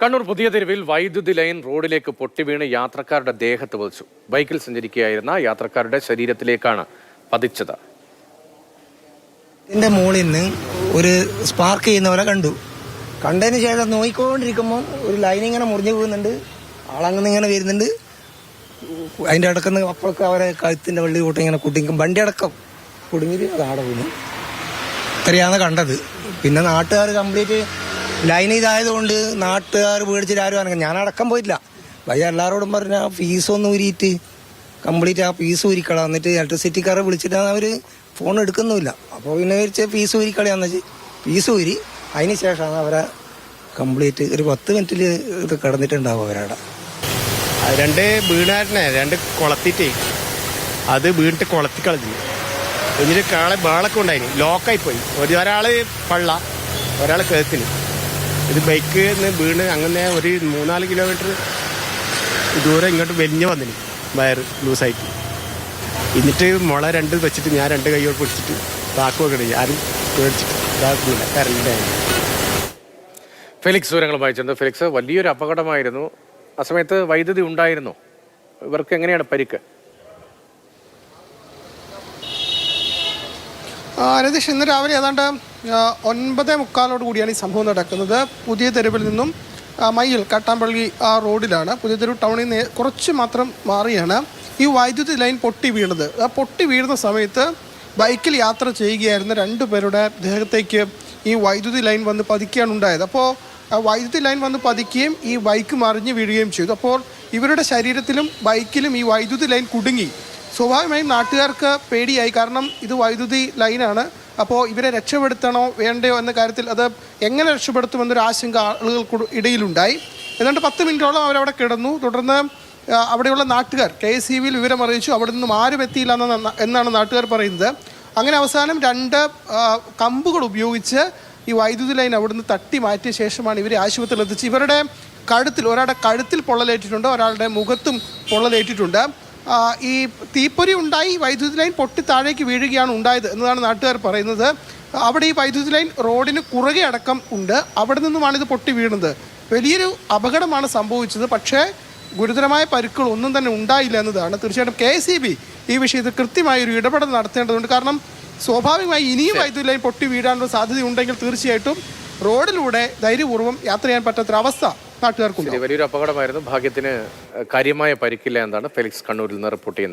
കണ്ണൂർ പുതിയ തെരുവിൽ വൈദ്യുതി ലൈൻ റോഡിലേക്ക് പൊട്ടിവീണ് യാത്രക്കാരുടെ ദേഹത്ത് പതിച്ചു. ബൈക്കിൽ സഞ്ചരിക്കുകയായിരുന്ന യാത്രക്കാരുടെ ശരീരത്തിലേക്കാണ് പതിച്ചത്. ഇതിന്റെ മുകളിൽ നിന്ന് ഒരു സ്പാർക്ക് ചെയ്യുന്ന പോലെ കണ്ടതിന് ശേഷം നോക്കിക്കൊണ്ടിരിക്കുമ്പോൾ ഒരു ലൈൻ ഇങ്ങനെ മുറിഞ്ഞു പോകുന്നുണ്ട്. ആളങ്ങനെ ഇങ്ങനെ വരുന്നുണ്ട്. അതിന്റെ അടക്കുന്ന അപ്പോഴൊക്കെ അവരെ കഴുത്തിന്റെ വള്ളി കൂട്ടി ഇങ്ങനെ കുടുങ്ങും. വണ്ടി അടക്കം കുടുങ്ങി ആടെ വീണു. ഇത്രയാണ് കണ്ടത്. പിന്നെ നാട്ടുകാർ കംപ്ലീറ്റ് ലൈൻ ഇതായതുകൊണ്ട് നാട്ടുകാർ പേടിച്ചിട്ട് ആരും അനങ്ങും. ഞാൻ അടക്കം പോയിട്ടില്ല. ഭയ എല്ലാവരോടും പറഞ്ഞ ഫീസൊന്നും ഊരിയിട്ട് കംപ്ലീറ്റ് ആ ഫീസ് ഊരിക്കളാം. എന്നിട്ട് ഇലക്ട്രിസിറ്റിക്കാരെ വിളിച്ചിട്ടാണ് അവർ ഫോൺ എടുക്കുന്നുമില്ല. അപ്പോൾ പിന്നെ വിളിച്ച് ഫീസ് ഊരിക്കളയാന്ന് വെച്ച് ഫീസ് ഊരി അതിന് ശേഷമാണ് അവരെ കംപ്ലീറ്റ് ഒരു 10 മിനിറ്റിൽ ഇത് കിടന്നിട്ടുണ്ടാവും അവരവിടെ. രണ്ട് വീണാരനെ രണ്ട് കുളത്തിട്ടേ അത് വീണിട്ട് കുളത്തി കളഞ്ഞു. എന്നിട്ട് കാളെ ബാളൊക്കെ ഉണ്ടായിന് ലോക്കായിപ്പോയി. ഒരാൾ പള്ള ഒരാൾ കേത്തിന്. ഇത് ബൈക്ക് വീണ് അങ്ങനെ ഒരു 3-4 കിലോമീറ്റർ ദൂരം ഇങ്ങോട്ട് വലിഞ്ഞ് വന്നിന് വയറ് ലൂസായിട്ട്. എന്നിട്ട് മുള 2 വെച്ചിട്ട് ഞാൻ 2 കൈയോട് പിടിച്ചിട്ട് താക്കുമൊക്കെ ഇടും. ആരും പേടിച്ചിട്ട് ഇതാക്കുന്നില്ല. കറണ്ടിൻ്റെ ഫെലിക്സ് വിവരങ്ങൾ വായിച്ചിട്ടുണ്ട്. ഫെലിക്സ്, വലിയൊരു അപകടമായിരുന്നു. ആ സമയത്ത് വൈദ്യുതി ഉണ്ടായിരുന്നു. ഇവർക്ക് എങ്ങനെയാണ് പരിക്ക്? രതീഷ്, ഇന്ന് രാവിലെ ഏതാണ്ട് 9:45 കൂടിയാണ് ഈ സംഭവം നടക്കുന്നത്. പുതിയ തെരുവിൽ നിന്നും മയ്യിൽ കാട്ടാമ്പള്ളി റോഡിലാണ്. പുതിയ തെരുവ് ടൗണിൽ നിന്ന് കുറച്ച് മാത്രം മാറിയാണ് ഈ വൈദ്യുതി ലൈൻ പൊട്ടി വീണത്. ആ പൊട്ടി വീഴുന്ന സമയത്ത് ബൈക്കിൽ യാത്ര ചെയ്യുകയായിരുന്ന 2 പേരുടെ ദേഹത്തേക്ക് ഈ വൈദ്യുതി ലൈൻ വന്ന് പതിക്കുകയാണ് ഉണ്ടായത്. അപ്പോൾ വൈദ്യുതി ലൈൻ വന്ന് പതിക്കുകയും ഈ ബൈക്ക് മറിഞ്ഞ് വീഴുകയും ചെയ്തു. അപ്പോൾ ഇവരുടെ ശരീരത്തിലും ബൈക്കിലും ഈ വൈദ്യുതി ലൈൻ കുടുങ്ങി. സ്വാഭാവികമായും നാട്ടുകാർക്ക് പേടിയായി. കാരണം ഇത് വൈദ്യുതി ലൈനാണ്. അപ്പോൾ ഇവരെ രക്ഷപ്പെടുത്തണോ വേണ്ടയോ എന്ന കാര്യത്തിൽ അത് എങ്ങനെ രക്ഷപ്പെടുത്തുമെന്നൊരു ആശങ്ക ആളുകൾക്ക് ഇടയിലുണ്ടായി. ഏതാണ്ട് 10 മിനിറ്റോളം അവരവിടെ കിടന്നു. തുടർന്ന് അവിടെയുള്ള നാട്ടുകാർ KSEBയിൽ വിവരം അറിയിച്ചു. അവിടെ നിന്നും ആരും എത്തിയില്ല എന്നാണ് നാട്ടുകാർ പറയുന്നത്. അങ്ങനെ അവസാനം 2 കമ്പുകൾ ഉപയോഗിച്ച് ഈ വൈദ്യുതി ലൈൻ അവിടുന്ന് തട്ടി മാറ്റിയ ശേഷമാണ് ഇവരെ ആശുപത്രിയിൽ എത്തിച്ച്. ഇവരുടെ കഴുത്തിൽ, ഒരാളുടെ കഴുത്തിൽ പൊള്ളലേറ്റിട്ടുണ്ട്, ഒരാളുടെ മുഖത്തും പൊള്ളലേറ്റിട്ടുണ്ട്. ഈ തീപ്പൊരി ഉണ്ടായി വൈദ്യുതി ലൈൻ പൊട്ടി താഴേക്ക് വീഴുകയാണ് ഉണ്ടായത് എന്നതാണ് നാട്ടുകാർ പറയുന്നത്. അവിടെ ഈ വൈദ്യുതി ലൈൻ റോഡിന് കുറുകെ അടക്കം ഉണ്ട്. അവിടെ നിന്നുമാണ് ഇത് പൊട്ടി വീണത്. വലിയൊരു അപകടമാണ് സംഭവിച്ചത്. പക്ഷേ ഗുരുതരമായ പരിക്കുകൾ ഒന്നും തന്നെ ഉണ്ടായില്ല എന്നതാണ്. തീർച്ചയായിട്ടും KSEB ഈ വിഷയത്തിൽ കൃത്യമായൊരു ഇടപെടൽ നടത്തേണ്ടതുണ്ട്. കാരണം സ്വാഭാവികമായി ഇനിയും വൈദ്യുതി ലൈൻ പൊട്ടി വീഴാനുള്ള സാധ്യതയുണ്ടെങ്കിൽ തീർച്ചയായിട്ടും റോഡിലൂടെ ധൈര്യപൂർവ്വം യാത്ര ചെയ്യാൻ പറ്റാത്തൊരവസ്ഥ നാട്ടുകാർക്കുണ്ട്. വലിയൊരു അപകടമായിരുന്നു. ഭാഗ്യത്തിന് കാര്യമായ പരിക്കില്ല എന്നാണ് ഫെലിക്സ് കണ്ണൂരിൽ നിന്ന് റിപ്പോർട്ട് ചെയ്യുന്നത്.